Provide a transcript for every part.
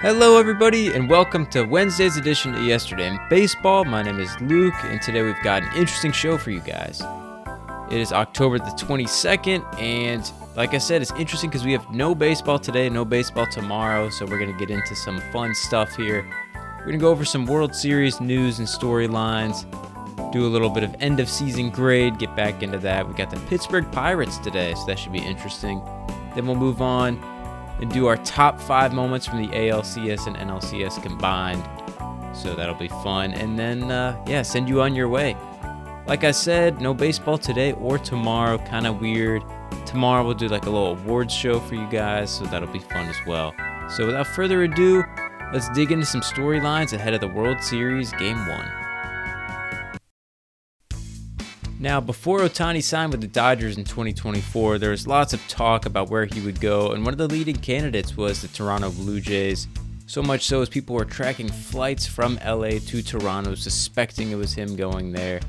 Hello everybody and welcome to Wednesday's edition of Yesterday in Baseball. My name is Luke and today we've got an interesting show for you guys. It is October the 22nd and like I said, it's interesting because we have no baseball today, no baseball tomorrow, so we're going to get into some fun stuff here. We're going to go over some World Series news and storylines, do a little bit of end of season grade, get back into that. We got the Pittsburgh Pirates today, so that should be interesting. Then we'll move on and do our top 5 moments from the ALCS and NLCS combined. So that'll be fun. And then, send you on your way. Like I said, no baseball today or tomorrow. Kind of weird. Tomorrow we'll do like a little awards show for you guys, so that'll be fun as well. So without further ado, let's dig into some storylines ahead of the World Series Game 1. Now, before Ohtani signed with the Dodgers in 2024, there was lots of talk about where he would go, and one of the leading candidates was the Toronto Blue Jays. So much so as people were tracking flights from LA to Toronto, suspecting it was him going there.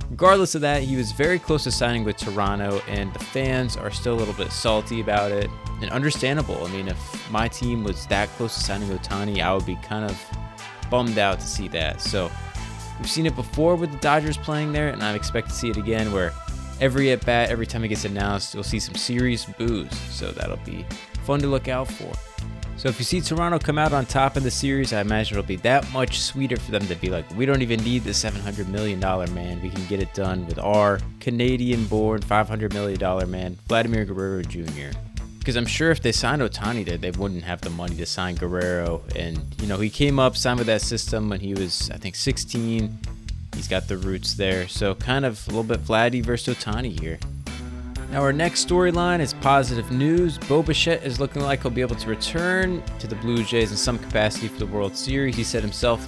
Regardless of that, he was very close to signing with Toronto, and the fans are still a little bit salty about it, and understandable. I mean, if my team was that close to signing Ohtani, I would be kind of bummed out to see that. So we've seen it before with the Dodgers playing there, and I expect to see it again where every at-bat, every time it gets announced, you'll see some serious boos. So that'll be fun to look out for. So if you see Toronto come out on top in the series, I imagine it'll be that much sweeter for them to be like, we don't even need the $700 million man. We can get it done with our Canadian-born $500 million man, Vladimir Guerrero Jr. Because I'm sure if they signed Ohtani there, they wouldn't have the money to sign Guerrero. And, he came up, signed with that system when he was, I think, 16. He's got the roots there. So kind of a little bit Vladdy versus Ohtani here. Now our next storyline is positive news. Bo Bichette is looking like he'll be able to return to the Blue Jays in some capacity for the World Series. He said himself,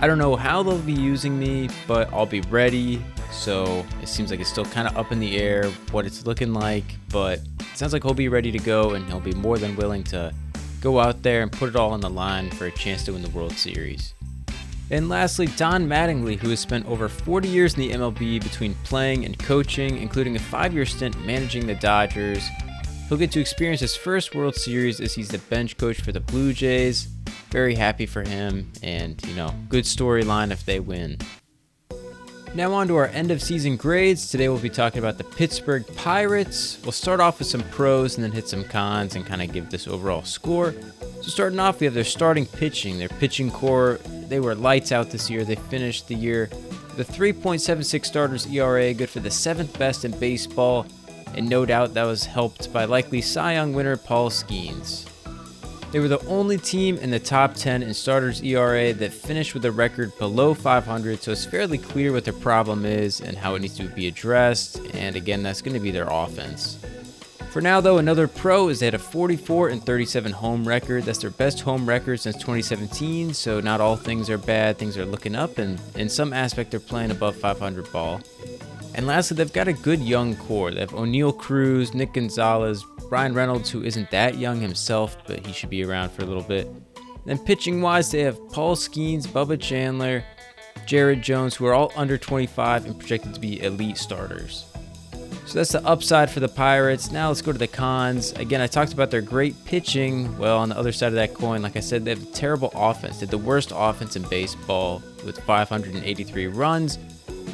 I don't know how they'll be using me, but I'll be ready. So it seems like it's still kind of up in the air what it's looking like, but it sounds like he'll be ready to go and he'll be more than willing to go out there and put it all on the line for a chance to win the World Series. And lastly, Don Mattingly, who has spent over 40 years in the MLB between playing and coaching, including a 5-year stint managing the Dodgers. He'll get to experience his first World Series as he's the bench coach for the Blue Jays. Very happy for him and, good storyline if they win. Now on to our end of season grades. Today we'll be talking about the Pittsburgh Pirates. We'll start off with some pros and then hit some cons and kind of give this overall score. So starting off, we have their starting pitching. Their pitching core, they were lights out this year. They finished the year with a 3.76 starters ERA, good for the 7th best in baseball. And no doubt that was helped by likely Cy Young winner Paul Skeens. They were the only team in the top 10 in starters ERA that finished with a record below 500, so it's fairly clear what their problem is and how it needs to be addressed, and again, that's going to be their offense. For now, though, another pro is they had a 44-37 home record. That's their best home record since 2017, so not all things are bad. Things are looking up, and in some aspect, they're playing above 500 ball. And lastly, they've got a good young core. They have O'Neal Cruz, Nick Gonzalez, Brian Reynolds, who isn't that young himself, but he should be around for a little bit. Then pitching-wise, they have Paul Skeens, Bubba Chandler, Jared Jones, who are all under 25 and projected to be elite starters. So that's the upside for the Pirates. Now let's go to the cons. Again, I talked about their great pitching. Well, on the other side of that coin, like I said, they have a terrible offense. They had the worst offense in baseball with 583 runs.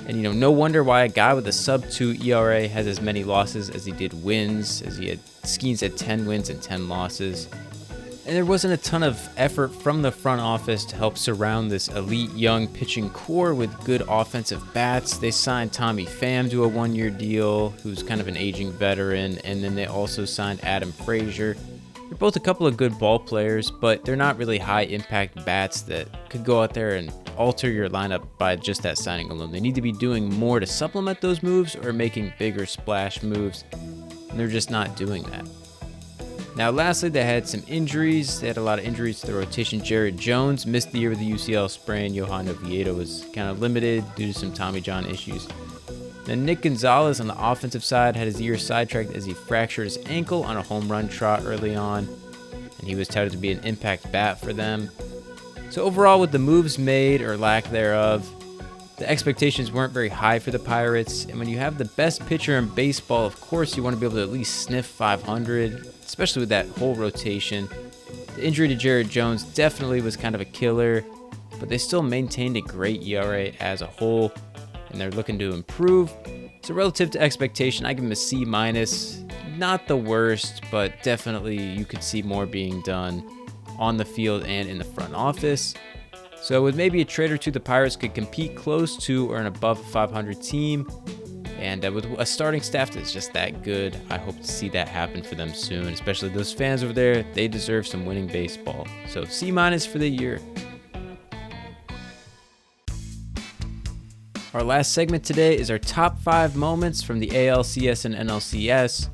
And, no wonder why a guy with a sub-2 ERA has as many losses as he did wins, as Skeens had 10 wins and 10 losses. And there wasn't a ton of effort from the front office to help surround this elite young pitching core with good offensive bats. They signed Tommy Pham to a 1-year deal, who's kind of an aging veteran, and then they also signed Adam Frazier. They're both a couple of good ball players, but they're not really high-impact bats that could go out there and alter your lineup by just that signing alone. They need to be doing more to supplement those moves or making bigger splash moves, and they're just not doing that. Now, lastly, they had some injuries. They had a lot of injuries to the rotation. Jared Jones missed the year with a UCL sprain. Johan Oviedo was kind of limited due to some Tommy John issues. Then Nick Gonzalez on the offensive side had his year sidetracked as he fractured his ankle on a home run trot early on, and he was touted to be an impact bat for them. So overall, with the moves made or lack thereof, the expectations weren't very high for the Pirates, and when you have the best pitcher in baseball, of course you want to be able to at least sniff 500, especially with that whole rotation. The The injury to Jared Jones definitely was kind of a killer, but they still maintained a great ERA as a whole, and they're looking to improve. So relative to expectation, I give them a C-. Not the worst, but definitely you could see more being done on the field and in the front office. So with maybe a trade or two, the Pirates could compete close to or an above 500 team. And with a starting staff that's just that good, I hope to see that happen for them soon, especially those fans over there. They deserve some winning baseball. So C- for the year. Our last segment today is our top 5 moments from the ALCS and NLCS.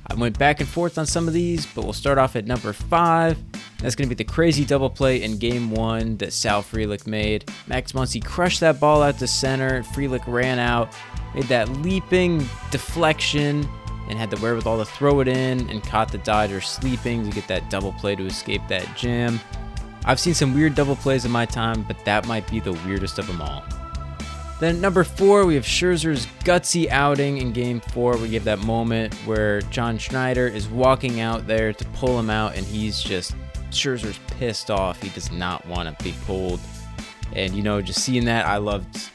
I went back and forth on some of these, but we'll start off at number 5. That's going to be the crazy double play in Game 1 that Sal Frelick made. Max Muncy crushed that ball out to center. Frelick ran out, made that leaping deflection, and had the wherewithal to throw it in and caught the Dodgers sleeping to get that double play to escape that jam. I've seen some weird double plays in my time, but that might be the weirdest of them all. Then at number 4, we have Scherzer's gutsy outing in Game 4. We give that moment where John Schneider is walking out there to pull him out, and Scherzer's pissed off. He does not want to be pulled. And, just seeing that, I loved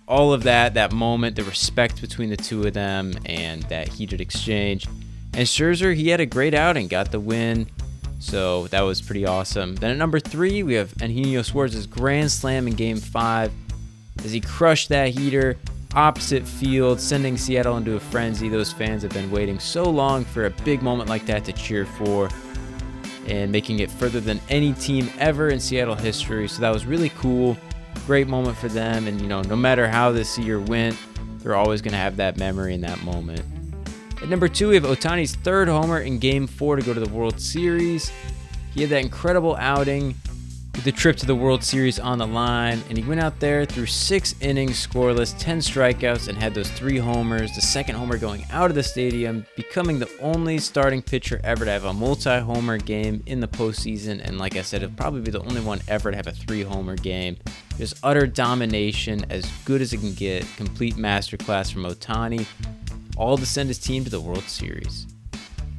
all of that moment, the respect between the two of them, and that heated exchange. And Scherzer, he had a great outing, got the win. So that was pretty awesome. Then at number 3, we have Eugenio Suarez's grand slam in Game 5. As he crushed that heater opposite field, sending Seattle into a frenzy. Those fans have been waiting so long for a big moment like that to cheer for, and making it further than any team ever in Seattle history. So that was really cool. Great moment for them. And, no matter how this year went, they're always going to have that memory in that moment. At number 2, we have Ohtani's 3rd homer in Game 4 to go to the World Series. He had that incredible outing with the trip to the World Series on the line, and he went out there through 6 innings scoreless, 10 strikeouts, and had those 3 homers, the second homer going out of the stadium, becoming the only starting pitcher ever to have a multi-homer game in the postseason, and like I said, he'll probably be the only one ever to have a 3-homer game. Just utter domination, as good as it can get, complete masterclass from Ohtani, all to send his team to the World Series.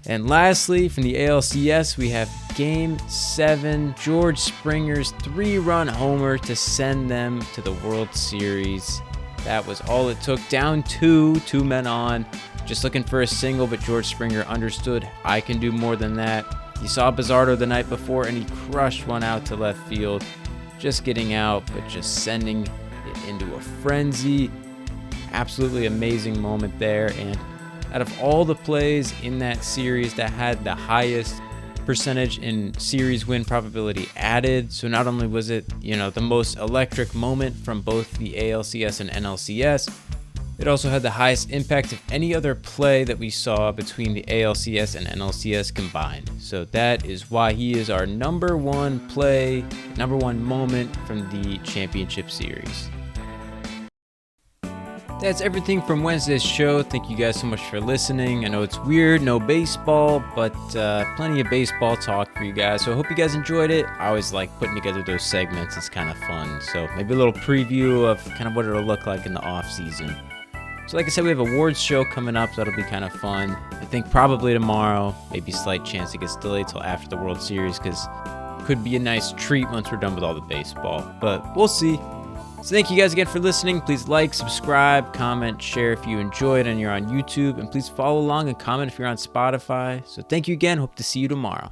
And lastly, from the ALCS, we have Game 7, George Springer's 3-run homer to send them to the World Series. That was all it took. Down 2 men on, just looking for a single, but George Springer understood, I can do more than that. He saw Bizzardo the night before, and he crushed one out to left field. Just getting out, but just sending it into a frenzy. Absolutely amazing moment there, and out of all the plays in that series that had the highest percentage in series win probability added, so not only was it, the most electric moment from both the ALCS and NLCS, it also had the highest impact of any other play that we saw between the ALCS and NLCS combined. So that is why he is our number 1 play, number 1 moment from the championship series. That's everything from Wednesday's show. Thank you guys so much for listening. I know it's weird, no baseball, but plenty of baseball talk for you guys. So I hope you guys enjoyed it. I always like putting together those segments. It's kind of fun. So maybe a little preview of kind of what it'll look like in the off season. So like I said, we have awards show coming up. That'll be kind of fun. I think probably tomorrow. Maybe slight chance it gets delayed till after the World Series, because it could be a nice treat once we're done with all the baseball. But we'll see. So thank you guys again for listening. Please like, subscribe, comment, share if you enjoyed and you're on YouTube. And please follow along and comment if you're on Spotify. So thank you again. Hope to see you tomorrow.